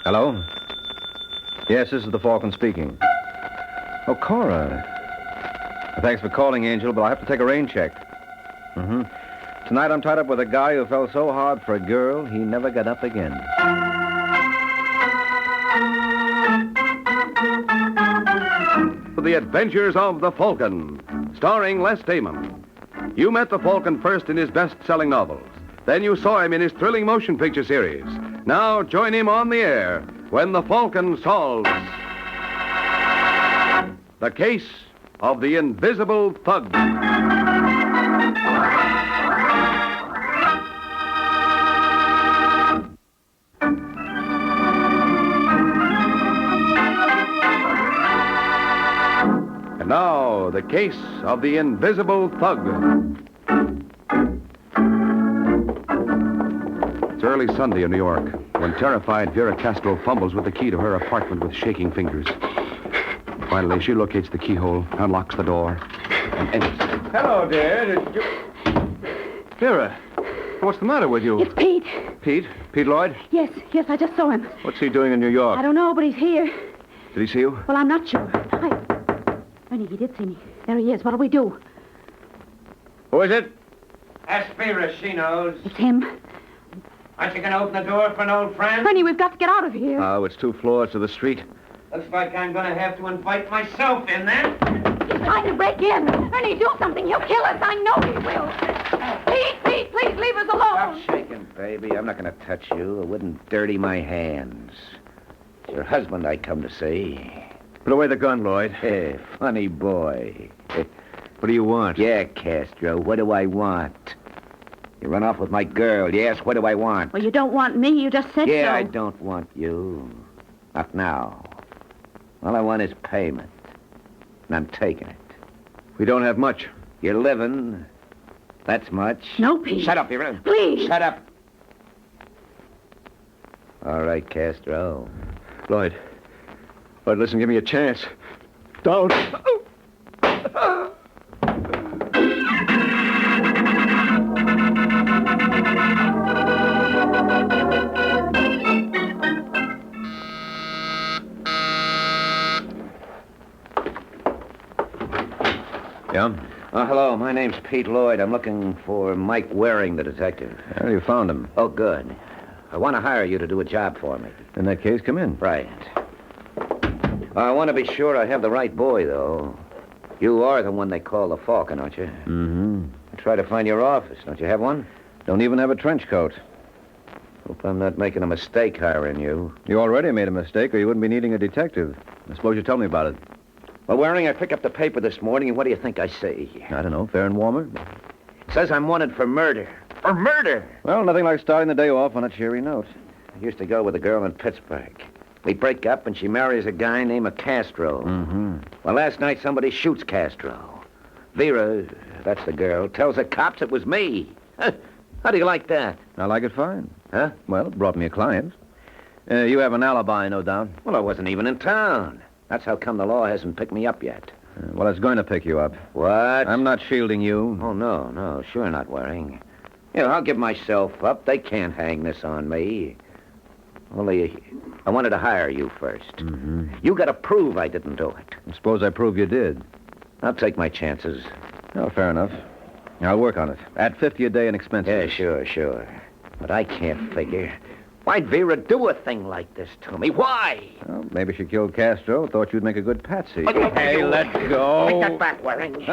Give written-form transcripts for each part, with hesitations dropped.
Hello? Yes, this is the Falcon speaking. Oh, Cora. Thanks for calling, Angel, but I'll have to take a rain check. Tonight I'm tied up with a guy who fell so hard for a girl, he never got up again. The Adventures of the Falcon, starring Les Damon. You met the Falcon first in his best-selling novels. Then you saw him in his thrilling motion picture series. Now join him on the air when the Falcon solves the case of the Invisible Thug. And now, the case of the Invisible Thug. It's early Sunday in New York when terrified Vera Castro fumbles with the key to her apartment with shaking fingers. Finally, she locates the keyhole, unlocks the door, and enters. Hello, dear. Vera, what's the matter with you? It's Pete. Pete? Pete Lloyd? Yes, I just saw him. What's he doing in New York? I don't know, but he's here. Did he see you? Well, I'm not sure. Ernie, he did see me. There he is. What'll we do? Who is it? Ask Vera, she knows. It's him. Aren't you going to open the door for an old friend? Ernie, we've got to get out of here. Oh, it's 2 floors to the street. Looks like I'm going to have to invite myself in then. He's trying to break in. Ernie, do something. He'll kill us. I know he will. Pete, please leave us alone. Stop shaking, baby. I'm not going to touch you. It wouldn't dirty my hands. It's your husband I come to see. Put away the gun, Lloyd. Hey, funny boy. What do you want? Yeah, Castro, what do I want? You run off with my girl. You ask, what do I want? Well, you don't want me. You just said so. Yeah, I don't want you. Not now. All I want is payment. And I'm taking it. We don't have much. You're living. That's much. No, Pete. Shut up, Vera. Please. Shut up. All right, Castro. Lloyd, listen, give me a chance. Don't. Yeah? Hello, my name's Pete Lloyd. I'm looking for Mike Waring, the detective. Well, you found him. Oh, good. I want to hire you to do a job for me. In that case, come in. Right. I want to be sure I have the right boy, though. You are the one they call the Falcon, aren't you? Mm-hmm. I try to find your office. Don't you have one? Don't even have a trench coat. Hope I'm not making a mistake hiring you. You already made a mistake, or you wouldn't be needing a detective. I suppose you tell me about it. Well, Waring, I picked up the paper this morning, and what do you think I see? I don't know, fair and warmer? It says I'm wanted for murder. For murder! Well, nothing like starting the day off on a cheery note. I used to go with a girl in Pittsburgh. We break up, and she marries a guy named Castro. Mm-hmm. Well, last night somebody shoots Castro. Vera, that's the girl, tells the cops it was me. How do you like that? I like it fine. Huh? Well, it brought me a client. You have an alibi, no doubt. Well, I wasn't even in town. That's how come the law hasn't picked me up yet. Well, it's going to pick you up. What? I'm not shielding you. Oh, no, sure not, Waring. I'll give myself up. They can't hang this on me. Only, I wanted to hire you first. Mm-hmm. You got to prove I didn't do it. Suppose I prove you did. I'll take my chances. Oh, fair enough. I'll work on it. At $50 a day in expenses. Yeah, sure. But I can't figure. Why'd Vera do a thing like this to me? Why? Well, maybe she killed Castro. Thought you'd make a good patsy. Hey, let go. Take that back, Waring.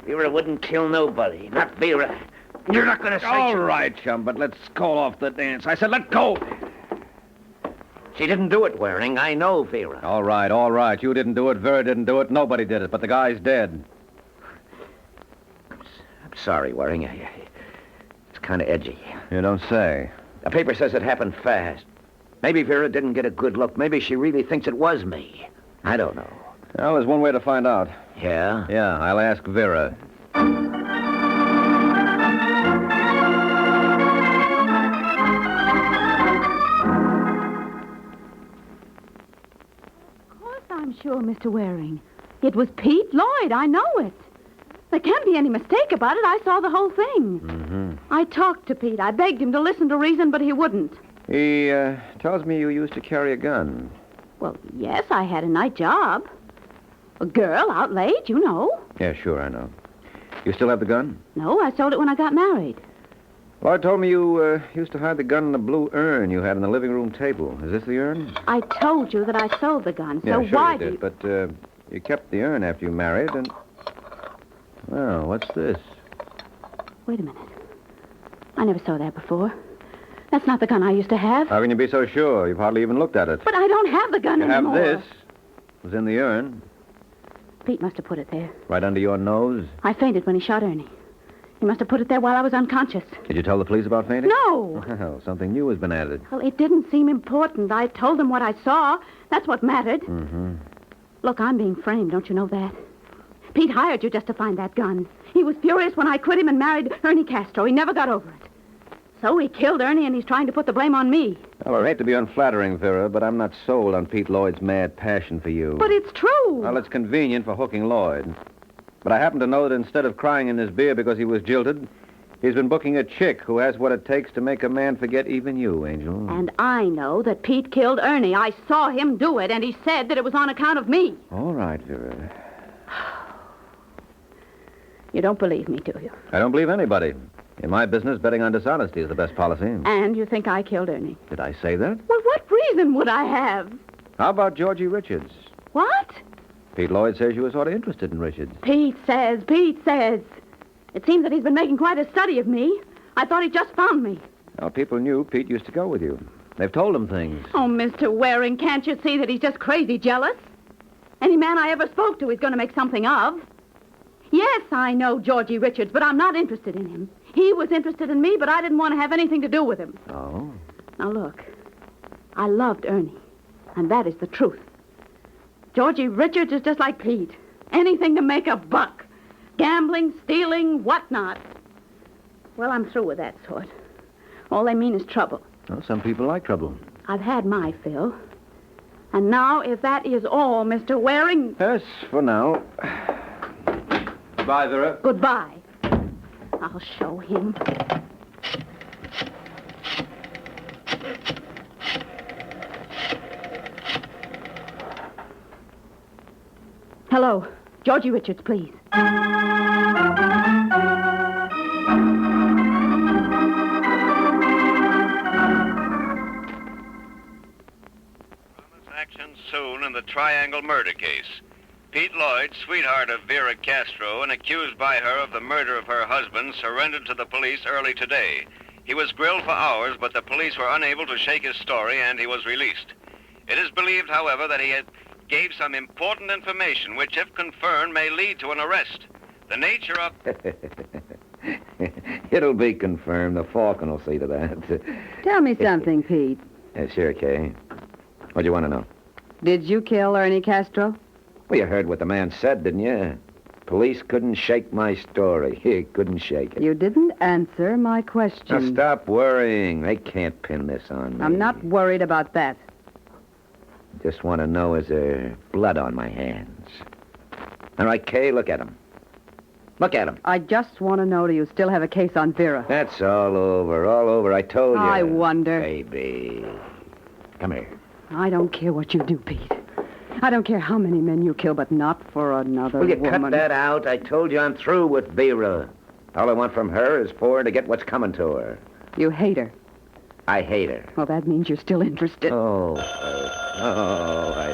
Vera wouldn't kill nobody. Not Vera. You're not going to say... All right, chum, but let's call off the dance. I said let go. She didn't do it, Waring. I know Vera. All right. You didn't do it. Vera didn't do it. Nobody did it, but the guy's dead. I'm sorry, Waring. It's kind of edgy. You don't say. The paper says it happened fast. Maybe Vera didn't get a good look. Maybe she really thinks it was me. I don't know. Well, there's one way to find out. Yeah? Yeah, I'll ask Vera. Of course I'm sure, Mr. Waring. It was Pete Lloyd. I know it. There can't be any mistake about it. I saw the whole thing. Mm-hmm. I talked to Pete. I begged him to listen to reason, but he wouldn't. He tells me you used to carry a gun. Well, yes, I had a night job. A girl out late, you know. Yeah, sure, I know. You still have the gun? No, I sold it when I got married. Lloyd told me you used to hide the gun in the blue urn you had on the living room table. Is this the urn? I told you that I sold the gun, so Yeah, sure why you do did, but you kept the urn after you married, and... Well, what's this? Wait a minute. I never saw that before. That's not the gun I used to have. How can you be so sure? You've hardly even looked at it. But I don't have the gun You have anymore. this. It was in the urn, Pete must have put it there. right under your nose. I fainted when he shot Ernie. He must have put it there while I was unconscious. Did you tell the police about fainting? No! Well, something new has been added. Well, it didn't seem important. I told them what I saw. That's what mattered. Mm-hmm. Look, I'm being framed. Don't you know that? Pete hired you just to find that gun. He was furious when I quit him and married Ernie Castro. He never got over it. So he killed Ernie, and he's trying to put the blame on me. Well, I hate to be unflattering, Vera, but I'm not sold on Pete Lloyd's mad passion for you. But it's true. Well, it's convenient for hooking Lloyd. But I happen to know that instead of crying in his beer because he was jilted, he's been booking a chick who has what it takes to make a man forget even you, Angel. And I know that Pete killed Ernie. I saw him do it, and he said that it was on account of me. All right, Vera. You don't believe me, do you? I don't believe anybody. In my business, betting on dishonesty is the best policy. And you think I killed Ernie? Did I say that? Well, what reason would I have? How about Georgie Richards? What? Pete Lloyd says you were sort of interested in Richards. Pete says. It seems that he's been making quite a study of me. I thought he just found me. Well, people knew Pete used to go with you. They've told him things. Oh, Mr. Waring, can't you see that he's just crazy jealous? Any man I ever spoke to he's going to make something of. Yes, I know Georgie Richards, but I'm not interested in him. He was interested in me, but I didn't want to have anything to do with him. Oh? Now, look, I loved Ernie, and that is the truth. Georgie Richards is just like Pete. Anything to make a buck. Gambling, stealing, whatnot. Well, I'm through with that sort. All they mean is trouble. Well, some people like trouble. I've had my fill. And now, if that is all, Mr. Waring... Yes, for now. Goodbye, Vera. Goodbye. I'll show him. Hello. Georgie Richards, please. Action soon in the Triangle murder case. Pete Lloyd, sweetheart of Vera Castro and accused by her of the murder of her husband, surrendered to the police early today. He was grilled for hours, but the police were unable to shake his story, and he was released. It is believed, however, that he gave some important information, which, if confirmed, may lead to an arrest. The nature of... It'll be confirmed. The Falcon will see to that. Tell me something, Pete. Yeah, sure, Kay. What do you want to know? Did you kill Ernie Castro? Well, you heard what the man said, didn't you? Police couldn't shake my story. He couldn't shake it. You didn't answer my Now, question. stop worrying. They can't pin this on me. I'm not worried about that. Just want to know, is there blood on my hands? All right, Kay, look at him. Look at him. I just want to know, do you still have a case on Vera? That's all over. I told you. I wonder. Baby. Come here. I don't care what you do, Pete. I don't care how many men you kill, but not for another Will you woman. cut that out? I told you I'm through with Vera. All I want from her is for her to get what's coming to her. You hate her. I hate her. Well, that means you're still interested. Oh, I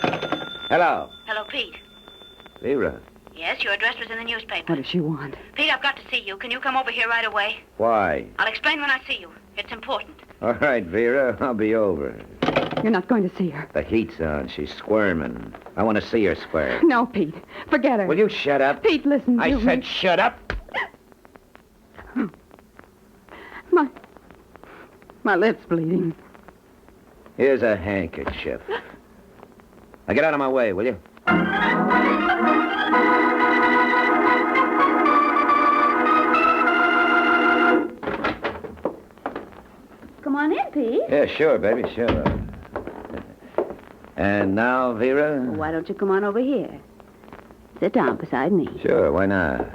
don't know. Hello, Hello, Pete. Vera. Yes, your address was in the newspaper. What does she want? Pete, I've got to see you. Can you come over here right away? Why? I'll explain when I see you. It's important. All right, Vera, I'll be over. You're not going to see her. The heat's on. She's squirming. I want to see her squirm. No, Pete. Forget her. Will you shut up? Pete, listen to I me. said shut up. My lip's bleeding. Here's a handkerchief. Now get out of my way, will you? Come on in, Pete. Yeah, sure, baby, sure. And now, Vera? Why don't you come on over here? Sit down beside me. Sure, why not?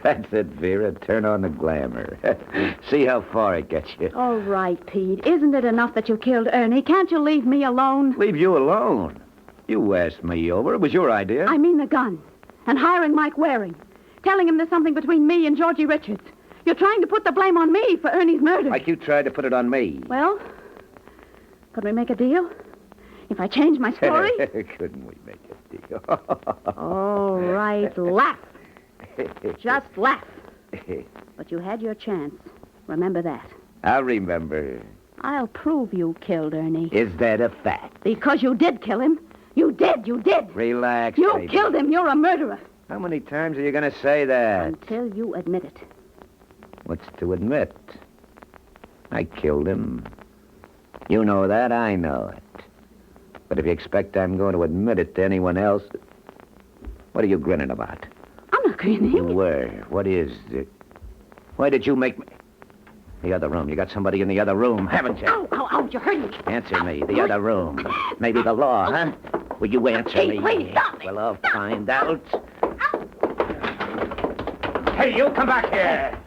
That's it, Vera. Turn on the glamour. See how far it gets you. All right, Pete. Isn't it enough that you killed Ernie? Can't you leave me alone? Leave you alone. You asked me over. It was your idea. I mean the gun. And hiring Mike Waring. Telling him there's something between me and Georgie Richards. You're trying to put the blame on me for Ernie's murder. Like you tried to put it on me. Well, could we make a deal? If I change my story? Couldn't we make a deal? All right, laugh. Just laugh. But you had your chance. Remember that. I'll remember. I'll prove you killed Ernie. Is that a fact? Because you did kill him. You did. Relax, You baby. killed him. You're a murderer. How many times are you going to say that? Until you admit it. What's to admit? I killed him. You know that, I know it. But if you expect I'm going to admit it to anyone else, what are you grinning about? I'm not grinning. You were. What is it? Why did you make me... The other room. You got somebody in the other room, haven't you? Ow, you hurt me. Answer me. The other room. Maybe the law, huh? Will you answer me? Please, stop me. Well, I'll find out. Hey, you come back here.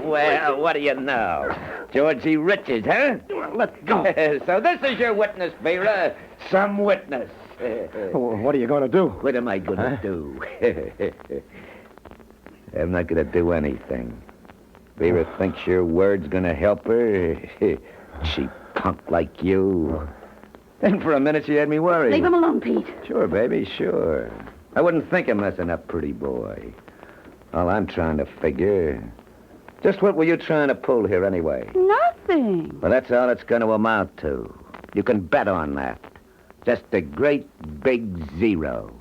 Well, what do you know? Georgie Richards, huh? Let go. So this is your witness, Vera. Some witness. What are you going to do? What am I going to do? I'm not going to do anything. Vera thinks your word's going to help her. Cheap punk like you. And for a minute, she had me worried. Leave him alone, Pete. Sure, baby, sure. I wouldn't think of messing up, pretty boy. All I'm trying to figure... Just what were you trying to pull here, anyway? Nothing. Well, that's all it's going to amount to. You can bet on that. Just a great big zero.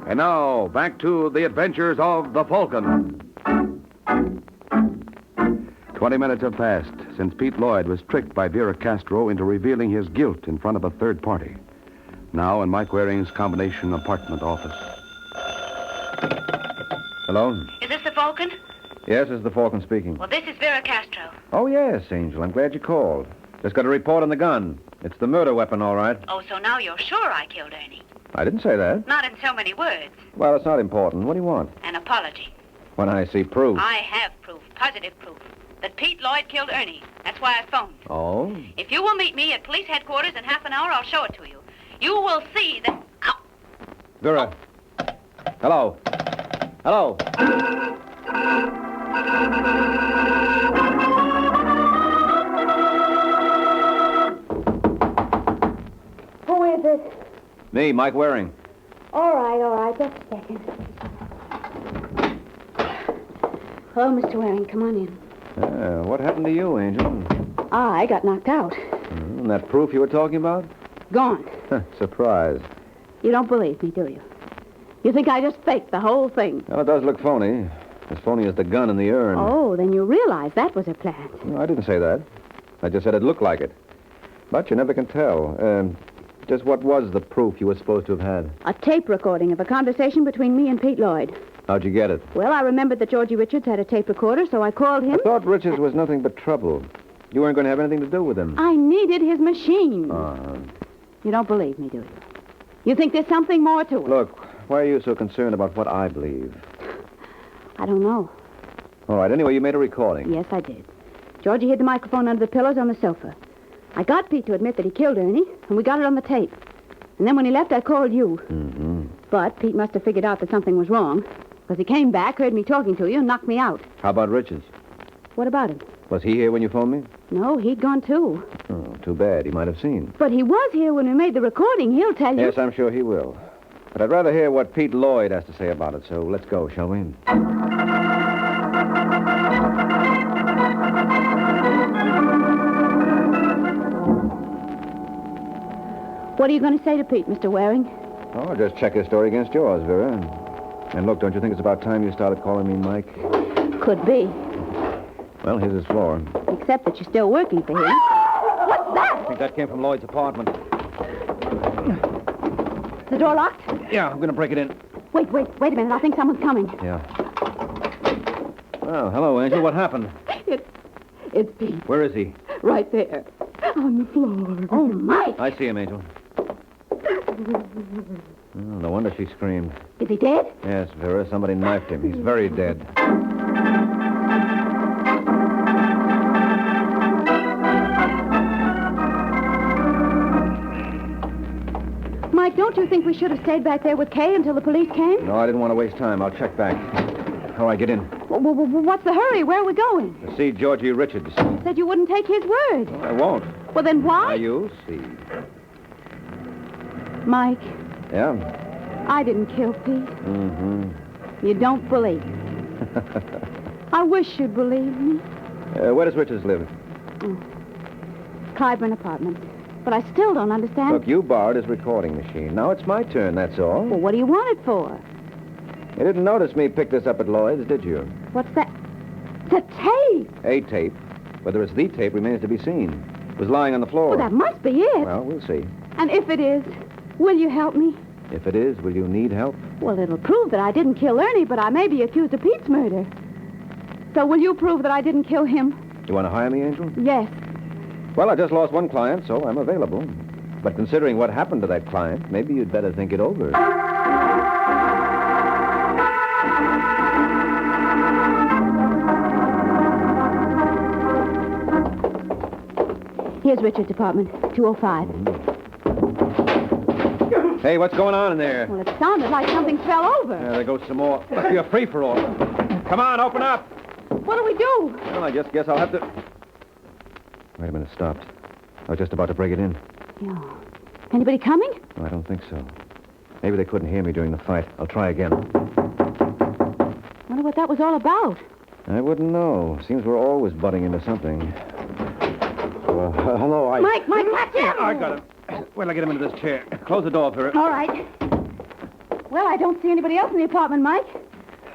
And now, back to the adventures of the Falcon. 20 minutes have passed since Pete Lloyd was tricked by Vera Castro into revealing his guilt in front of a third party. Now in Mike Waring's combination apartment office. Hello? Is this the Falcon? Yes, this is the Falcon speaking. Well, this is Vera Castro. Oh, yes, Angel. I'm glad you called. Just got a report on the gun. It's the murder weapon, all right. Oh, so now you're sure I killed Ernie? I didn't say that. Not in so many words. Well, it's not important. What do you want? An apology. When I see proof. I have proof, positive proof, that Pete Lloyd killed Ernie. That's why I phoned. Oh? If you will meet me at police headquarters in half an hour, I'll show it to you. You will see that... Ow! Vera. Hello. Hello. Who is it? Me, Mike Waring. All right. Just a second. Hello, Mr. Waring. Come on in. What happened to you, Angel? I got knocked out. And that proof you were talking about? Gone. Surprise. You don't believe me, do you? You think I just faked the whole thing? Well, it does look phony. As phony as the gun in the urn. Oh, then you realize that was a plant. No, I didn't say that. I just said it looked like it. But you never can tell. Just what was the proof you were supposed to have had? A tape recording of a conversation between me and Pete Lloyd. How'd you get it? Well, I remembered that Georgie Richards had a tape recorder, so I called him. I thought Richards was nothing but trouble. You weren't going to have anything to do with him. I needed his machine. Uh-huh. You don't believe me, do you? You think there's something more to it? Look, why are you so concerned about what I believe? I don't know. All right, anyway, you made a recording. Yes, I did. Georgie hid the microphone under the pillows on the sofa. I got Pete to admit that he killed Ernie, and we got it on the tape. And then when he left, I called you. Mm-hmm. But Pete must have figured out that something was wrong, because he came back, heard me talking to you, and knocked me out. How about Richards? What about him? Was he here when you phoned me? No, he'd gone too. Oh, too bad. He might have seen. But he was here when we made the recording. He'll tell you. Yes, I'm sure he will. But I'd rather hear what Pete Lloyd has to say about it, so let's go, shall we? What are you going to say to Pete, Mr. Waring? Oh, just check his story against yours, Vera. And look, don't you think it's about time you started calling me Mike? Could be. Well, here's his floor. Except that you're still working for him. What's I that? think that came from Lloyd's apartment. The door locked? Yeah, I'm going to break it in. Wait a minute. I think someone's coming. Yeah. Well, hello, Angel. What happened? It's Pete. Where is he? Right there. On the floor. Oh, Mike! I see him, Angel. Oh, no wonder she screamed. Is he dead? Yes, Vera, somebody knifed him. He's very dead. Mike, don't you think we should have stayed back there with Kay until the police came? No, I didn't want to waste time. I'll check back. All right, get in. What's the hurry? Where are we going? To see Georgie Richards. Said you wouldn't take his word. I won't. Well, then why? Now, you'll see. Mike, Yeah? I didn't kill Pete. Mm-hmm. You don't believe. I wish you'd believe me. Where does Richards live? Clyburn Apartments. But I still don't understand. Look, you borrowed his recording machine. Now it's my turn, that's all. Well, what do you want it for? You didn't notice me pick this up at Lloyd's, did you? What's that? The tape! A tape. Whether it's the tape remains to be seen. It was lying on the floor. Well, that must be it. Well, we'll see. And if it is, will you help me? If it is, will you need help? Well, it'll prove that I didn't kill Ernie, but I may be accused of Pete's murder. So will you prove that I didn't kill him? You want to hire me, Angel? Yes. Well, I just lost one client, so I'm available. But considering what happened to that client, maybe you'd better think it over. Here's Richard's apartment, 205. Hey, what's going on in there? Well, it sounded like something fell over. There goes some more. Must be a free-for-all. Come on, open up. What do we do? Well, I just guess I'll have to... Wait a minute, it stopped. I was just about to break it in. Yeah. Anybody coming? No, I don't think so. Maybe they couldn't hear me during the fight. I'll try again. Wonder what that was all about. I wouldn't know. Seems we're always butting into something. Hello, Mike, catch him! I got him. Wait till I get him into this chair. Close the door, Vera. All right. Well, I don't see anybody else in the apartment, Mike.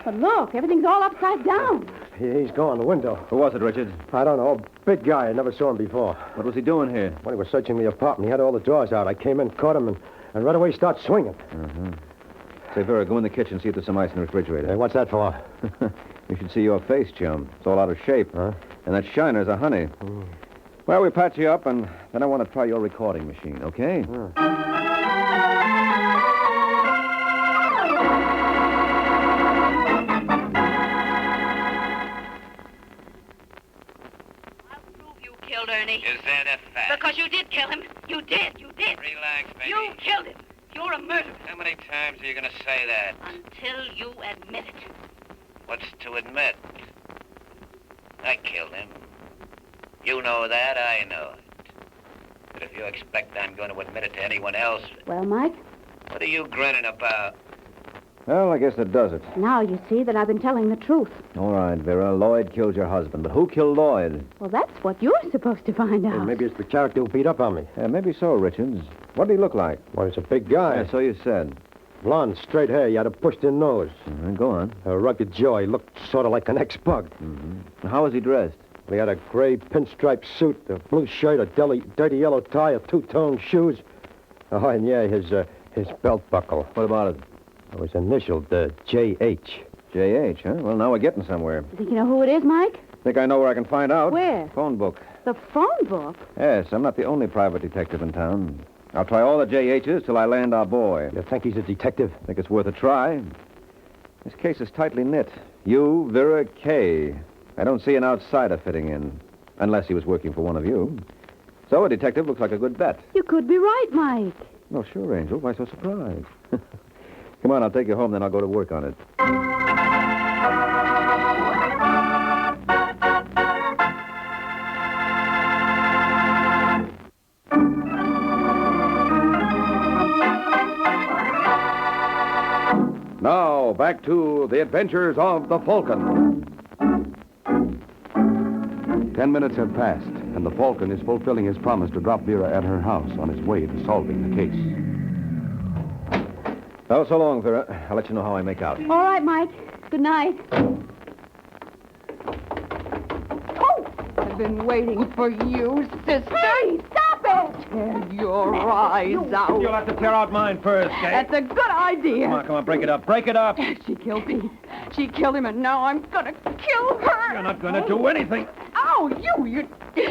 But look, everything's all upside down. He's gone, the window. Who was it, Richard? I don't know. Big guy. I never saw him before. What was he doing here? When he was searching the apartment, he had all the drawers out. I came in, caught him, and right away started swinging. Uh-huh. Say, Vera, go in the kitchen, see if there's some ice in the refrigerator. Hey, what's that for? You should see your face, chum. It's all out of shape. Huh? And that shiner's a honey. Well, we patch you up, and then I want to try your recording machine, okay? Killed Ernie. Is that a fact? Because you did kill him. You did. Relax, baby. You killed him. You're a murderer. How many times are you going to say that? Until you admit it. What's to admit? I killed him. You know that, I know it. But if you expect I'm going to admit it to anyone else, Well, Mike, what are you grinning about? Well, I guess that does it. now you see that I've been telling the truth. All right, Vera. Lloyd killed your husband. But who killed Lloyd? Well, that's what you're supposed to find out. Well, maybe it's the character who beat up on me. Maybe so, Richards. What did he look like? Well, he's a big guy. Yeah, so you said. Blonde, straight hair. He had a pushed-in nose. Go on. A rugged jaw. He looked sort of like an ex-bug. How was he dressed? He had a gray pinstripe suit, a blue shirt, a dirty yellow tie, a two-tone shoes. Oh, and yeah, his belt buckle. What about it? It was initialed J.H. J.H., huh? Well, now we're getting somewhere. Think you know who it is, Mike? Think I know where I can find out? Where? Phone book. The phone book. Yes, I'm not the only private detective in town. I'll try all the J.H.'s till I land our boy. You think he's a detective? Think it's worth a try. This case is tightly knit. You, Vera, Kay. I don't see an outsider fitting in, unless he was working for one of you. So a detective looks like a good bet. You could be right, Mike. Oh, sure, Angel. Why so surprised? Come on, I'll take you home, then I'll go to work on it. Now, back to the adventures of the Falcon. 10 minutes have passed, and the Falcon is fulfilling his promise to drop Vera at her house on his way to solving the case. Oh, so long, Vera. I'll let you know how I make out. All right, Mike. Good night. I've been waiting for you, sister. Hey, stop Tear your eyes out. You'll have to tear out mine first, Kay. That's a good idea. Come on, break it up. Break it up. She killed Pete. She killed him, and now I'm gonna kill her. You're not going to do anything. Ow,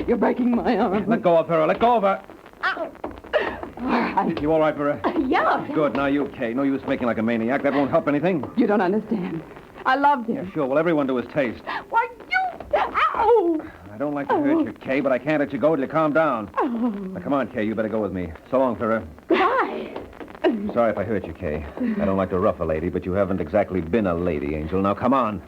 you're breaking my arm. Let go of her. Let go of her. Ow. All right. You all right, Vera? Yeah. Good. Now you, Kay. No use making like a maniac. That won't help anything. You don't understand. I loved him. Sure. Well, everyone to his taste. Why, you... Ow! I don't like to hurt you, Kay, but I can't let you go till you calm down. Now, come on, Kay. You better go with me. So long, Vera. Goodbye. Sorry if I hurt you, Kay. I don't like to rough a lady, but you haven't exactly been a lady, Angel. Now, come on.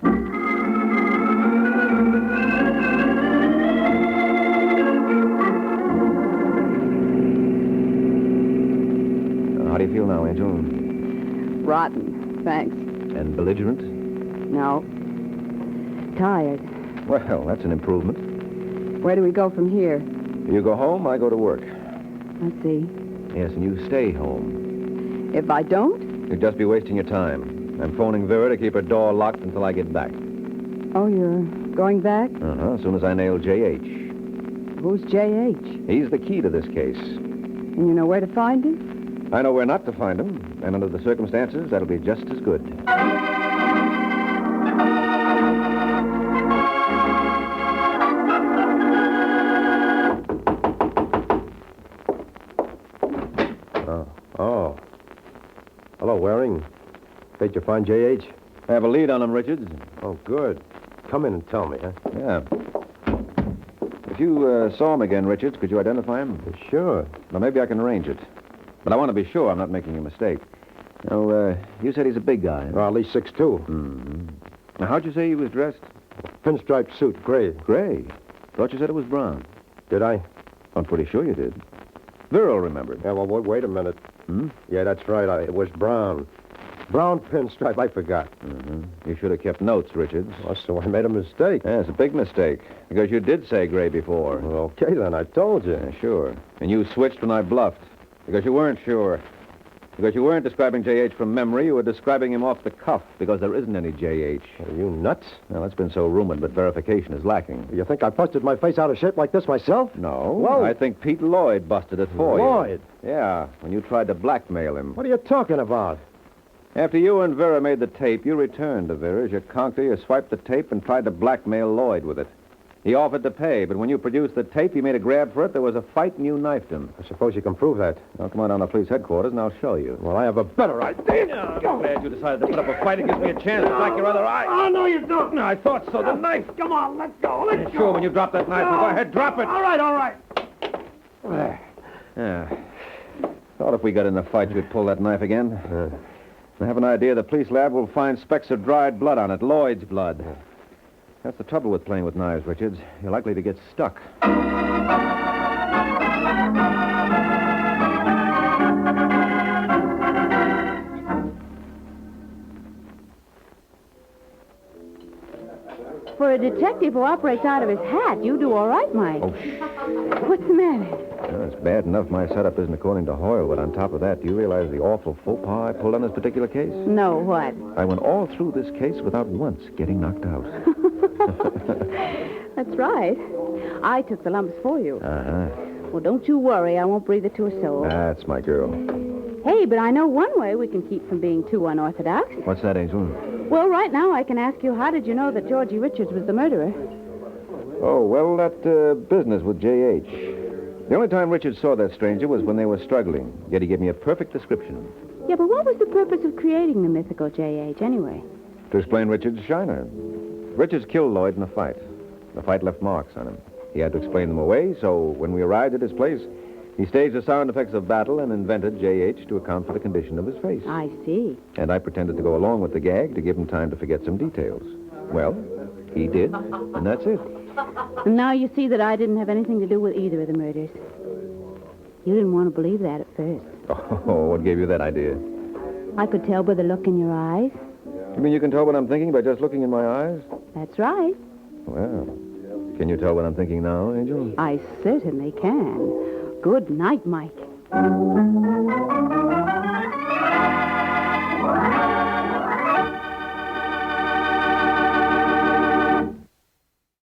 How do you feel now, Angel? Rotten, thanks. And belligerent? No. Tired. Well, that's an improvement. Where do we go from here? You go home, I go to work. I see. Yes, and you stay home. If I don't? You'd just be wasting your time. I'm phoning Vera to keep her door locked until I get back. Oh, you're going back? Uh-huh, as soon as I nail J.H. Who's J.H.? He's the key to this case. And you know where to find him? I know where not to find him, and under the circumstances, that'll be just as good. Oh. Hello, Waring. Did you find J.H.? I have a lead on him, Richards. Oh, good. Come in and tell me, huh? Yeah. If you saw him again, Richards, could you identify him? Sure. Well, maybe I can arrange it. But I want to be sure I'm not making a mistake. Now, you said he's a big guy. Well, at least 6'2". Mm-hmm. Now, how'd you say he was dressed? Pinstripe suit, gray. Gray. Thought you said it was brown. Did I? I'm pretty sure you did. Viral remembered. Yeah, well, wait a minute. Hmm? Yeah, that's right. It was brown. Brown pinstripe. I forgot. Mm-hmm. You should have kept notes, Richards. Well, so I made a mistake. Yeah, it's a big mistake. Because you did say gray before. Well, okay, then. I told you. Yeah, sure. And you switched when I bluffed. Because you weren't sure. Because you weren't describing J.H. from memory. You were describing him off the cuff. Because there isn't any J.H. Are you nuts? Well, that's been so rumored, but verification is lacking. You think I busted my face out of shape like this myself? No. Well- I think Pete Lloyd busted it for you. Lloyd? Yeah, when you tried to blackmail him. What are you talking about? After you and Vera made the tape, you returned to Vera's. You conked her, you swiped the tape, and tried to blackmail Lloyd with it. He offered to pay, but when you produced the tape, he made a grab for it. There was a fight, and you knifed him. I suppose you can prove that. Now, come on down to police headquarters, and I'll show you. Well, I have a better idea. I'm glad you decided to put up a fight. It gives me a chance to black your other eye. Oh, no, you don't. No, I thought so. The knife. Come on, let's go. Let's Sure, when you drop that knife, now go ahead, drop it. All right. Yeah. Thought if we got in the fight, you'd pull that knife again. I have an idea the police lab will find specks of dried blood on it, Lloyd's blood. That's the trouble with playing with knives, Richards. You're likely to get stuck. For a detective who operates out of his hat, you do all right, Mike. Oh, What's the matter? Well, it's bad enough my setup isn't according to Hoyle, but on top of that, do you realize the awful faux pas I pulled on this particular case? No, what? I went all through this case without once getting knocked out. That's right. I took the lumps for you. Uh-huh. Well, don't you worry. I won't breathe it to a soul. That's my girl. Hey, but I know one way we can keep from being too unorthodox. What's that, Angel? Well, right now I can ask you, how did you know that Georgie Richards was the murderer? Oh, well, that business with J.H. The only time Richard saw that stranger was when they were struggling. Yet he gave me a perfect description. Yeah, but what was the purpose of creating the mythical J.H. anyway? To explain Richard's shiner. Richards killed Lloyd in a fight. The fight left marks on him. He had to explain them away, so when we arrived at his place, he staged the sound effects of battle and invented J.H. to account for the condition of his face. I see. And I pretended to go along with the gag to give him time to forget some details. Well, he did, and that's it. And now you see that I didn't have anything to do with either of the murders. You didn't want to believe that at first. Oh, what gave you that idea? I could tell by the look in your eyes. You mean you can tell what I'm thinking by just looking in my eyes? That's right. Well, can you tell what I'm thinking now, Angel? I certainly can. Good night, Mike.